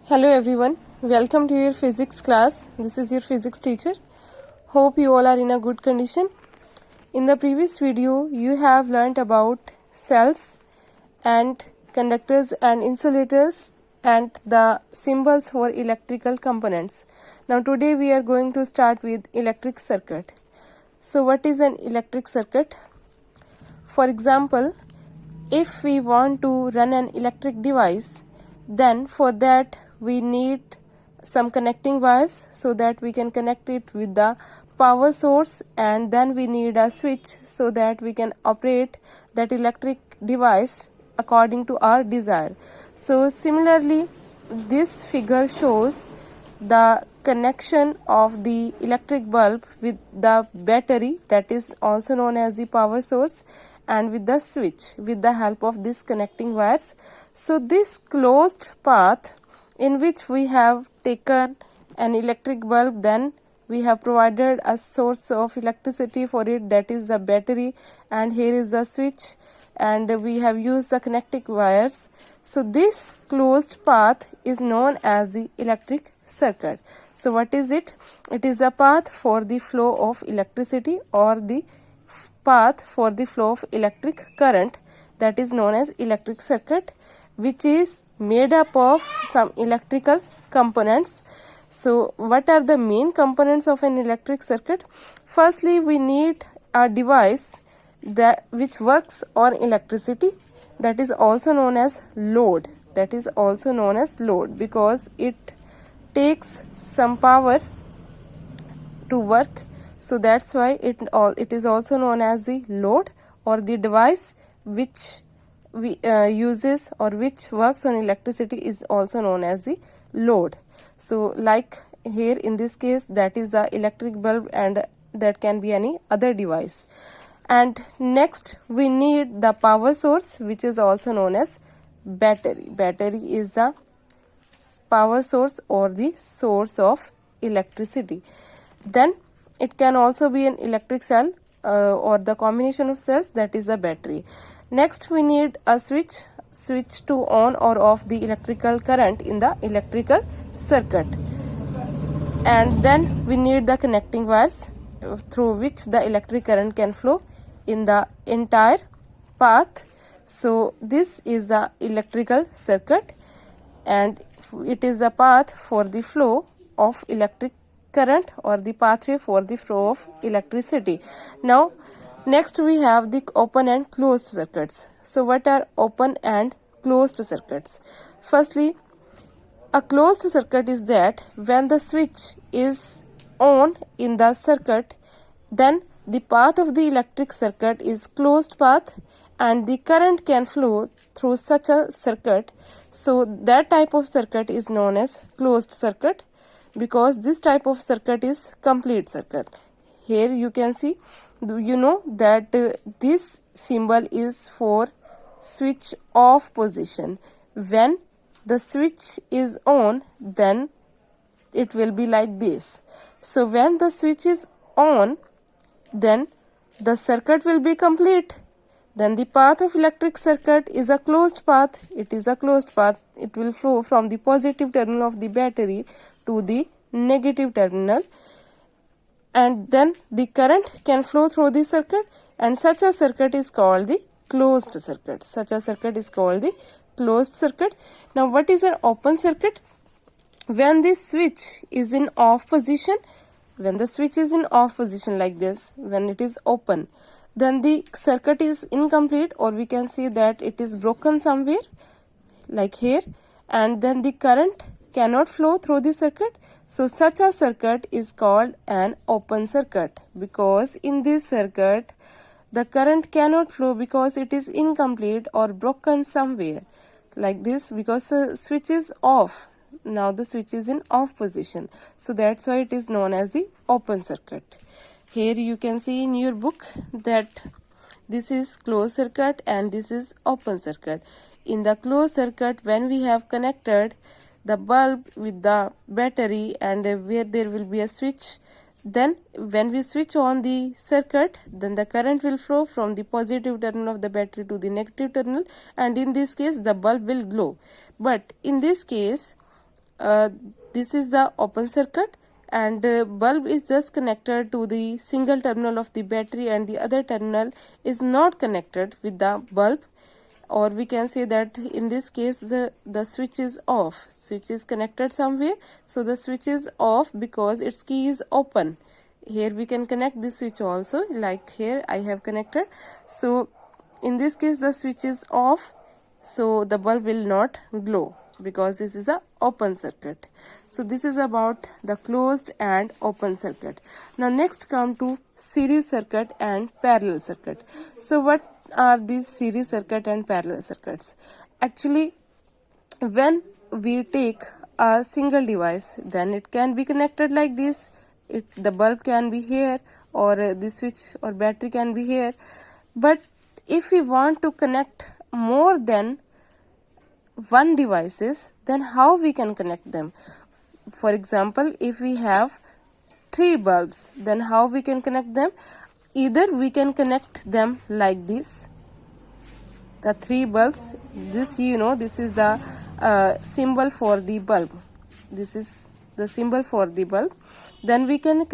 Hello everyone, welcome to your physics class. This is your physics teacher. Hope you all are in a good condition. In the previous video, you have learnt about cells and conductors and insulators and the symbols for electrical components. Now today we are going to start with electric circuit. So what is an electric circuit? For example, if we want to run an electric device, then for that we need some connecting wires so that we can connect it with the power source, and then we need a switch so that we can operate that electric device according to our desire. So similarly, this figure shows the connection of the electric bulb with the battery, that is also known as the power source, and with the switch with the help of these connecting wires. So this closed path in which we have taken an electric bulb, then we have provided a source of electricity for it, that is the battery, and here is the switch, and we have used the connecting wires. So this closed path is known as the electric circuit. So what is it? It is the path for the flow of electricity or the path for the flow of electric current, that is known as electric circuit, which is made up of some electrical components. So what are the main components of an electric circuit? Firstly, we need a device which works on electricity, that is also known as load. That is also known as load because it takes some power to work. So that's why it is also known as the load, or the device which uses or which works on electricity is also known as the load. So like here in this case, that is the electric bulb, and that can be any other device. And next we need the power source, which is also known as battery. Battery is the power source or the source of electricity. Then it can also be an electric cell or the combination of cells, that is the battery. Next we need a switch to on or off the electrical current in the electrical circuit. And then we need the connecting wires through which the electric current can flow in the entire path. So this is the electrical circuit, and it is the path for the flow of electric current or the pathway for the flow of electricity. Now next we have the open and closed circuits. So what are open and closed circuits? Firstly, a closed circuit is that when the switch is on in the circuit, then the path of the electric circuit is closed path and the current can flow through such a circuit. So that type of circuit is known as closed circuit, because this type of circuit is complete circuit. Here you can see, you know that this symbol is for switch off position. When the switch is on, then it will be like this. So when the switch is on, then the circuit will be complete. Then the path of electric circuit is a closed path. It is a closed path. It will flow from the positive terminal of the battery to the negative terminal, and then the current can flow through the circuit, and such a circuit is called the closed circuit. Such a circuit is called the closed circuit. Now what is an open circuit? When the switch is in off position, when the switch is in off position like this, when it is open, then the circuit is incomplete, or we can see that it is broken somewhere like here, and then the current cannot flow through the circuit. So such a circuit is called an open circuit, because in this circuit the current cannot flow because it is incomplete or broken somewhere like this, because the switch is off. Now the switch is in off position, so that's why it is known as the open circuit. Here you can see in your book that this is closed circuit and this is open circuit. In the closed circuit, when we have connected the bulb with the battery and where there will be a switch, then when we switch on the circuit, then the current will flow from the positive terminal of the battery to the negative terminal, and in this case the bulb will glow. But in this case this is the open circuit, and bulb is just connected to the single terminal of the battery, and the other terminal is not connected with the bulb. Or we can say that in this case the switch is off, switch is connected somewhere, so the switch is off because its key is open. Here we can connect this switch also, like here I have connected. So in this case the switch is off, so the bulb will not glow because this is a open circuit. So this is about the closed and open circuit. Now next come to series circuit and parallel circuit. So what are these series circuit and parallel circuits? Actually, when we take a single device, then it can be connected like this. The bulb can be here, or the switch or battery can be here. But if we want to connect more than one devices, then how we can connect them? For example, if we have 3 bulbs, then how we can connect them? Either we can connect them like this, the 3 bulbs. This, this is the symbol for the bulb. This is the symbol for the bulb. Then we can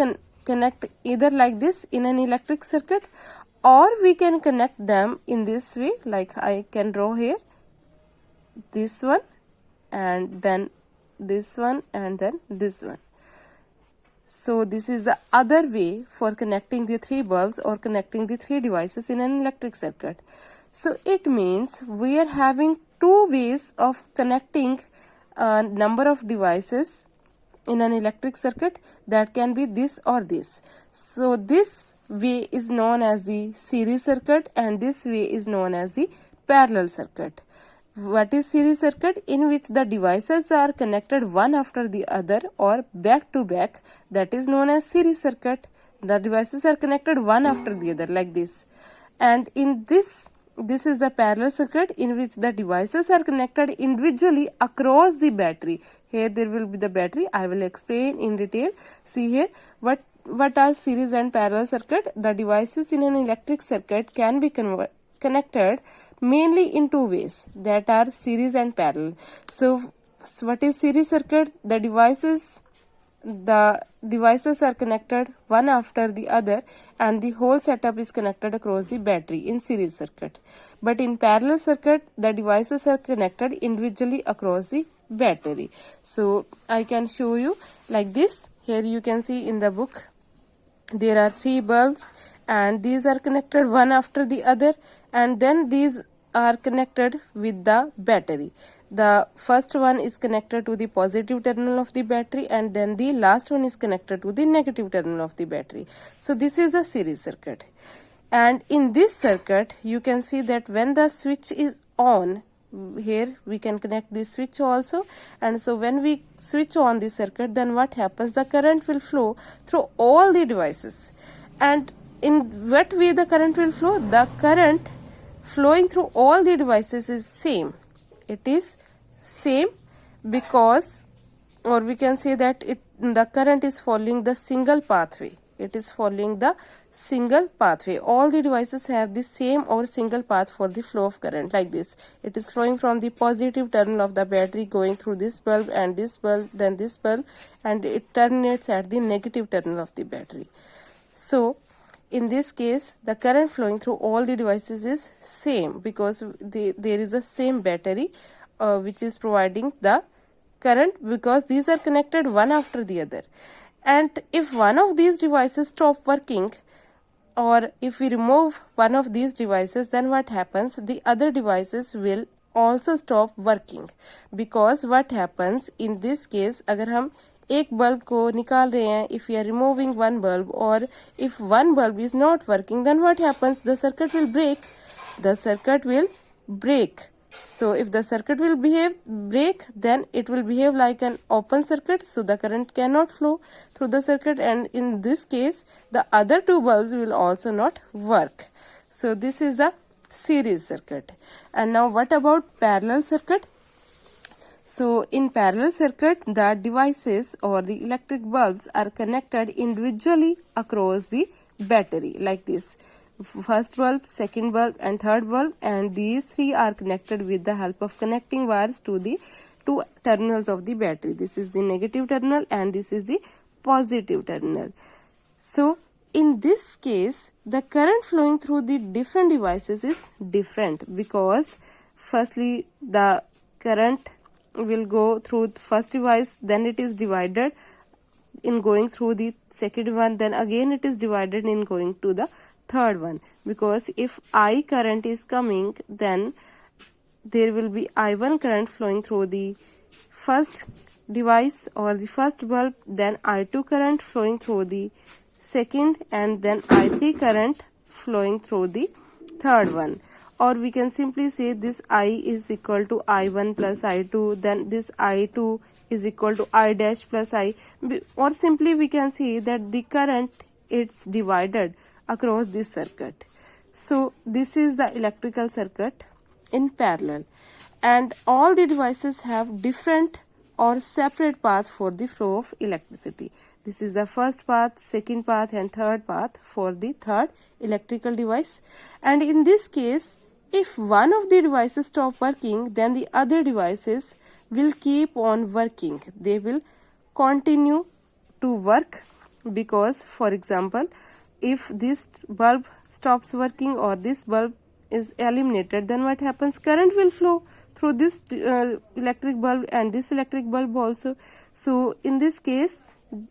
connect either like this in an electric circuit, or we can connect them in this way, like I can draw here, this one, and then this one, and then this one. So this is the other way for connecting the 3 bulbs or connecting the 3 devices in an electric circuit. So it means we are having 2 ways of connecting a number of devices in an electric circuit, that can be this or this. So this way is known as the series circuit, and this way is known as the parallel circuit. What is series circuit? In which the devices are connected one after the other or back to back, that is known as series circuit. The devices are connected one after the other like this. And in this is the parallel circuit, in which the devices are connected individually across the battery. Here there will be the battery. I will explain in detail. See here what are series and parallel circuit. The devices in an electric circuit can be connected mainly in 2 ways, that are series and parallel. So what is series circuit? The devices are connected one after the other, and the whole setup is connected across the battery in series circuit. But in parallel circuit, the devices are connected individually across the battery. So I can show you like this. Here you can see in the book there are 3 bulbs, and these are connected one after the other, and then these are connected with the battery. The first one is connected to the positive terminal of the battery, and then the last one is connected to the negative terminal of the battery. So this is the series circuit. And in this circuit you can see that when the switch is on, here we can connect this switch also, and so when we switch on the circuit, then what happens? The current will flow through all the devices. And in what way the current will flow? The current flowing through all the devices is same. It is same because, or we can say that the current is following the single pathway. It is following the single pathway. All the devices have the same or single path for the flow of current, like this. It is flowing from the positive terminal of the battery, going through this bulb and this bulb, then this bulb, and it terminates at the negative terminal of the battery. So in this case, the current flowing through all the devices is same because there is a same battery which is providing the current, because these are connected one after the other. And if one of these devices stop working, or if we remove one of these devices, then what happens? The other devices will also stop working, because what happens in this case, अगर हम एक bulb को निकाल रहे हैं, if we are removing one bulb, or if one bulb is not working, then what happens? The circuit will break. The circuit will break. So if the circuit will break, then it will behave like an open circuit, so the current cannot flow through the circuit, and in this case the other 2 bulbs will also not work. So this is the series circuit. And now what about parallel circuit? So in parallel circuit, the devices or the electric bulbs are connected individually across the battery like this. First bulb, second bulb, and third bulb, and these 3 are connected with the help of connecting wires to the two terminals of the battery. This is the negative terminal and this is the positive terminal. So in this case, the current flowing through the different devices is different, because firstly the current will go through the first device, then it is divided in going through the second one, then again it is divided in going to the third one. Because if I current is coming, then there will be I1 current flowing through the first device or the first bulb, then I2 current flowing through the second, and then I3 current flowing through the third one. Or we can simply say this I is equal to I1 plus I2, then this I2 is equal to I dash plus I, or simply we can see that the current it's divided across this circuit. So this is the electrical circuit in parallel, and all the devices have different or separate path for the flow of electricity. This is the first path, second path and third path for the third electrical device. And in this case, if one of the devices stop working, then the other devices will keep on working. They will continue to work, because for example, if this bulb stops working or this bulb is eliminated, then what happens? Current will flow through this electric bulb and this electric bulb also. So in this case,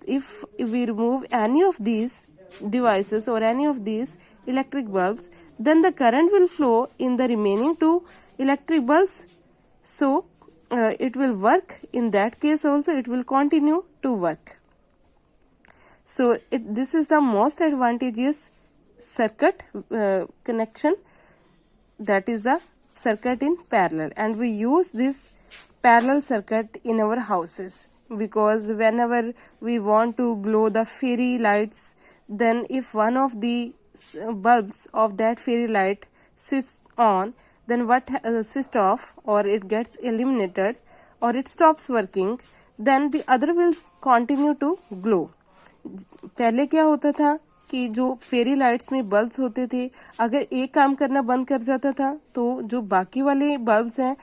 if we remove any of these devices or any of these electric bulbs, then the current will flow in the remaining two electric bulbs. So it will work. In that case also it will continue to work. So this is the most advantageous circuit connection, that is a circuit in parallel. And we use this parallel circuit in our houses, because whenever we want to glow the fairy lights, then if one of the bulbs of that fairy light switch on, then what switched off, or it gets eliminated, or it stops working, then the other will continue to glow. पहले क्या होता था कि जो fairy lights में bulbs होते थे, अगर एक काम करना बंद कर जाता था तो जो बाकी वाले बल्ब्स हैं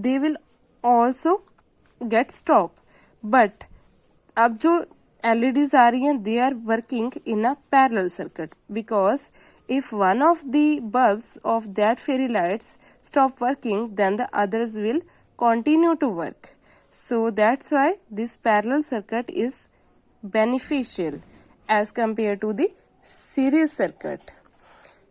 they will also get stop. But अब जो LEDs आ रही हैं, they are working in a parallel circuit, because if one of the bulbs of that fairy lights stop working, then the others will continue to work. So that's why this parallel circuit is beneficial as compared to the series circuit.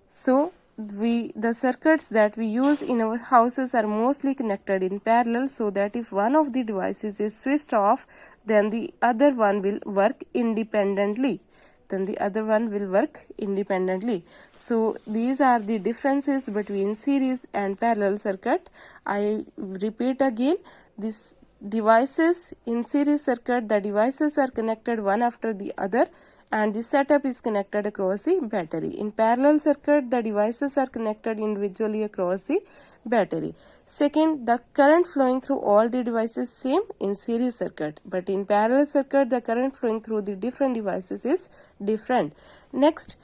So the circuits that we use in our houses are mostly connected in parallel, so that if one of the devices is switched off, then the other one will work independently. So these are the differences between series and parallel circuit. I repeat again, these devices in series circuit, the devices are connected one after the other, and the setup is connected across the battery. In parallel circuit, the devices are connected individually across the battery. Second, the current flowing through all the devices same in series circuit, but in parallel circuit, the current flowing through the different devices is different. Next,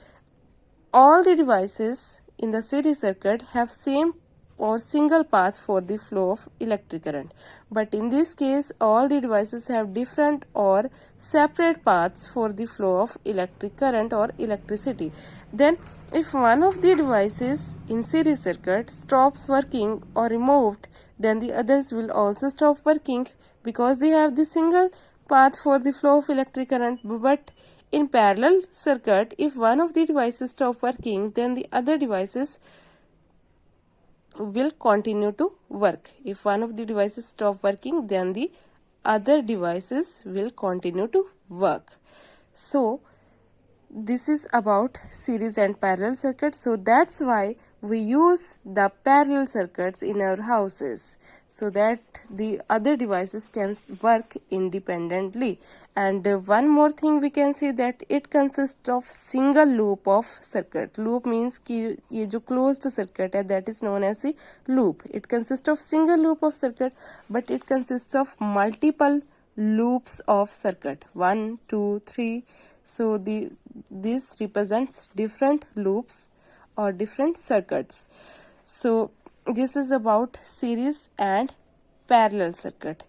all the devices in the series circuit have same or single path for the flow of electric current, but in this case all the devices have different or separate paths for the flow of electric current or electricity. Then if one of the devices in series circuit stops working or removed, then the others will also stop working, because they have the single path for the flow of electric current. But in parallel circuit, if one of the devices stop working, then the other devices will continue to work. If one of the devices stop working, then the other devices will continue to work. So this is about series and parallel circuits. So that's why we use the parallel circuits in our houses, so that the other devices can work independently. And one more thing we can say, that it consists of single loop of circuit. Loop means कि ये जो closed circuit है, that is known as the loop. It consists of single loop of circuit, but it consists of multiple loops of circuit, 1, 2, 3. So this represents different loops or different circuits. So this is about series and parallel circuit.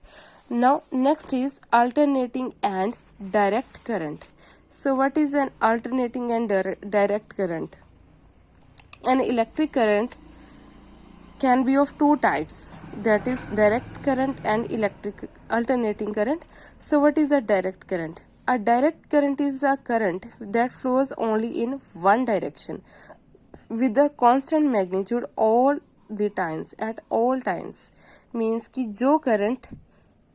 Now next is alternating and direct current. So what is an alternating and direct current? An electric current can be of two types, that is direct current and electric alternating current. So what is a direct current? A direct current is a current that flows only in one direction with a constant magnitude all the times, at all times. Means कि जो current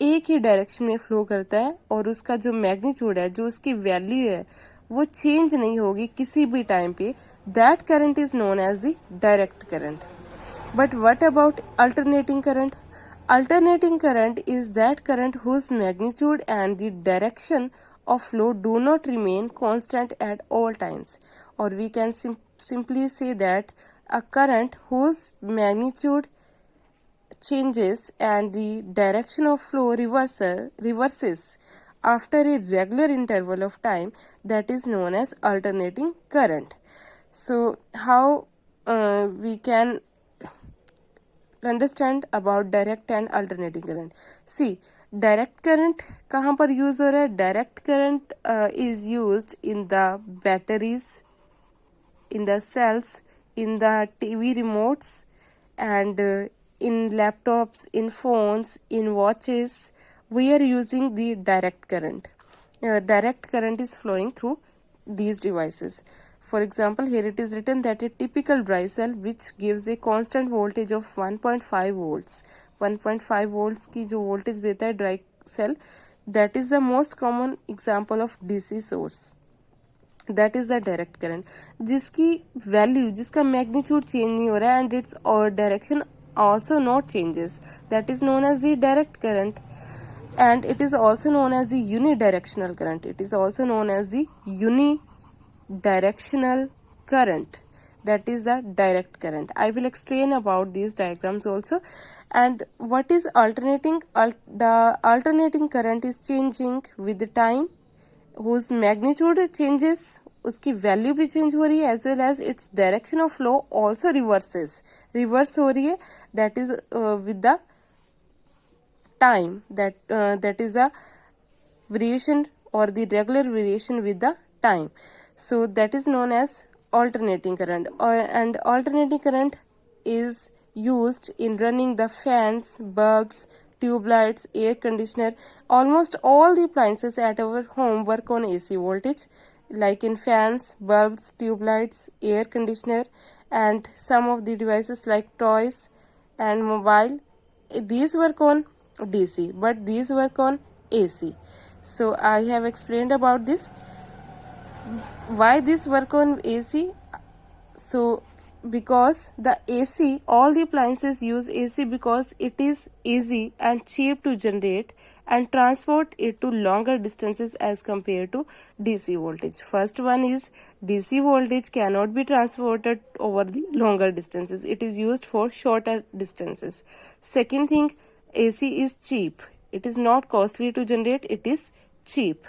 एक ही direction में flow करता है और उसका जो magnitude है, जो उसकी वैल्यू है, वो चेंज नहीं होगी किसी भी टाइम पे, that current is known as the direct current. But what about alternating current? Alternating current is that current whose magnitude and the direction of flow do not remain constant at all times. Or we can simply say that a current whose magnitude changes and the direction of flow reverses after a regular interval of time, that is known as alternating current. So how we can understand about direct and alternating current? See, direct current कहाँ पर use हो रहा है? Direct current is used in the batteries, in the cells, in the TV remotes, and in laptops, in phones, in watches. We are using the direct current. Direct current is flowing through these devices. For example, here it is written that a typical dry cell which gives a constant voltage of 1.5 volts. 1.5 volts की जो voltage देता है dry cell, that is the most common example of DC source. That is the direct current. जिसकी value, जिसका magnitude change नहीं हो रहा है and its direction also not changes. That is known as the direct current. And it is also known as the unidirectional current. It is also known as the unidirectional current. That is the direct current. I will explain about these diagrams also. And what is alternating? The alternating current is changing with the time, whose magnitude changes, उसकी value भी change हो रही है, as well as its direction of flow also reverse हो रही है. That is with the time, that is the variation or the regular variation with the time. So that is known as alternating current. And alternating current is used in running the fans, bulbs, tube lights, air conditioner. Almost all the appliances at our home work on AC voltage, like in fans, bulbs, tube lights, air conditioner, and some of the devices like toys and mobile. These work on DC, but these work on AC. So I have explained about this. Why this work on AC? So because the AC, all the appliances use AC because it is easy and cheap to generate and transport it to longer distances as compared to DC voltage. First one is DC voltage cannot be transported over the longer distances. It is used for shorter distances. Second thing, AC is cheap. It is not costly to generate. It is cheap.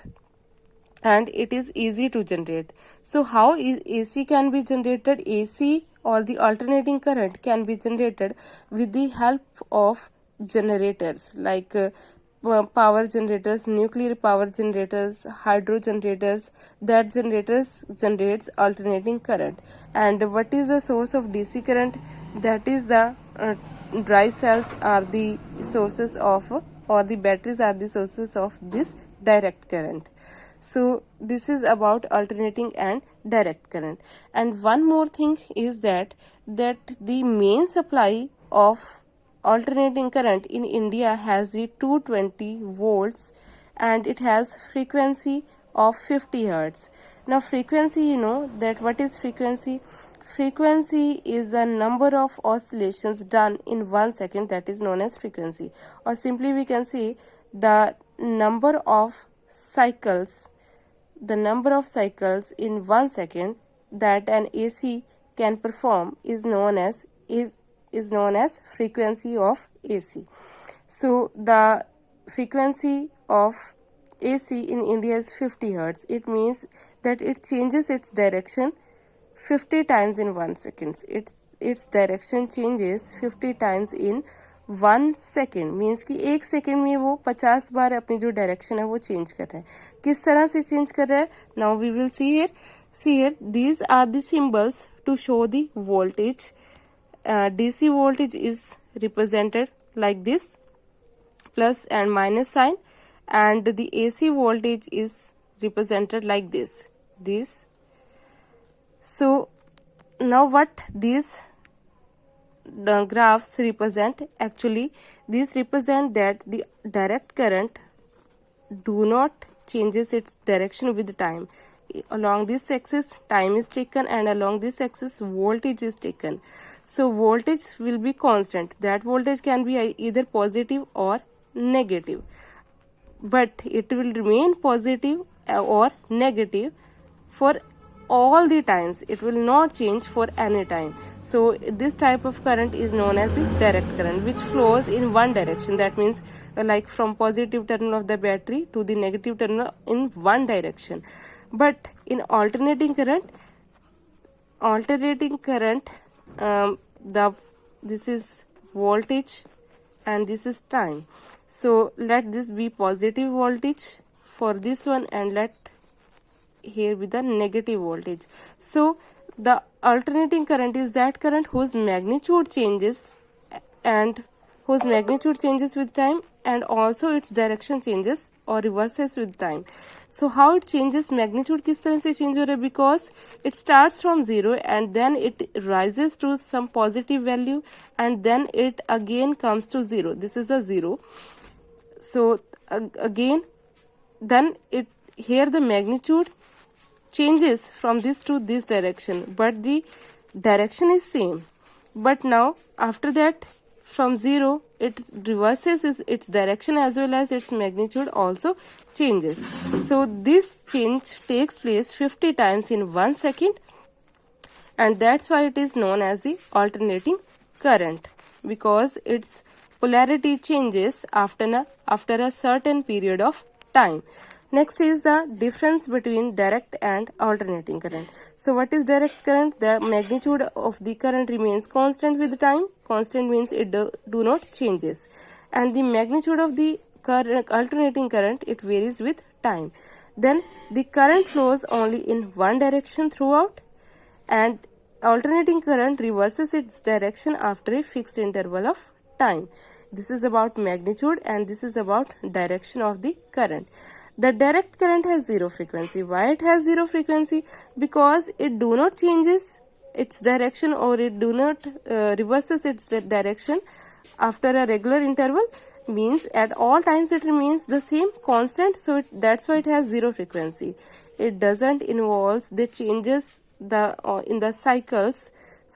And it is easy to generate. So how AC can be generated? AC or the alternating current can be generated with the help of generators like power generators, nuclear power generators, hydro generators. That generators generates alternating current. And what is the source of DC current? That is the dry cells are the sources of, or the batteries are the sources of this direct current. So this is about alternating and direct current. And one more thing is that the main supply of alternating current in India has the 220 volts and it has frequency of 50 hertz. Now frequency, you know that what is frequency? Frequency is the number of oscillations done in 1 second, that is known as frequency. Or simply we can say the number of cycles in 1 second that an AC can perform is known as frequency of AC. So the frequency of AC in India is 50 hertz. It means that it changes its direction 50 times in 1 second. Its direction changes 50 times in 1 second means कि 1 second में वो 50 बार अपनी जो direction है वो change कर रहा है. किस तरह से चेंज कर रहा है? Now we will see here these are the symbols to show the voltage. DC voltage is represented like this, plus and minus sign, and the AC voltage is represented like this. So now what these graphs represent? Actually these represent that the direct current do not changes its direction with time. Along this axis time is taken, and along this axis voltage is taken. So voltage will be constant. That voltage can be either positive or negative, but it will remain positive or negative for all the times. It will not change for any time. So this type of current is known as the direct current, which flows in one direction. That means like from positive terminal of the battery to the negative terminal in one direction. But in alternating current, this is voltage and this is time. So let this be positive voltage for this one, and let here be the negative voltage. So the alternating current is that current whose magnitude changes with time, and also its direction changes or reverses with time. So how it changes? Magnitude किस तरह से change हो रहा है? Because it starts from 0 and then it rises to some positive value, and then it again comes to 0. This is a 0. So again, then it here the magnitude changes from this to this direction, but the direction is same. But now after that, from 0 it reverses its direction as well as its magnitude also changes. So this change takes place 50 times in 1 second, and that's why it is known as the alternating current, because its polarity changes after a certain period of time. Next is the difference between direct and alternating current. So what is direct current? The magnitude of the current remains constant with time. Constant means it do not changes. And the magnitude of the alternating current, it varies with time. Then the current flows only in one direction throughout, and alternating current reverses its direction after a fixed interval of time. This is about magnitude, and this is about direction of the current. The direct current has zero frequency. Why it has zero frequency? Because it do not changes its direction, or it do not reverses its direction after a regular interval. Means at all times it remains the same constant. So that's why it has zero frequency. It doesn't involve the changes in the cycles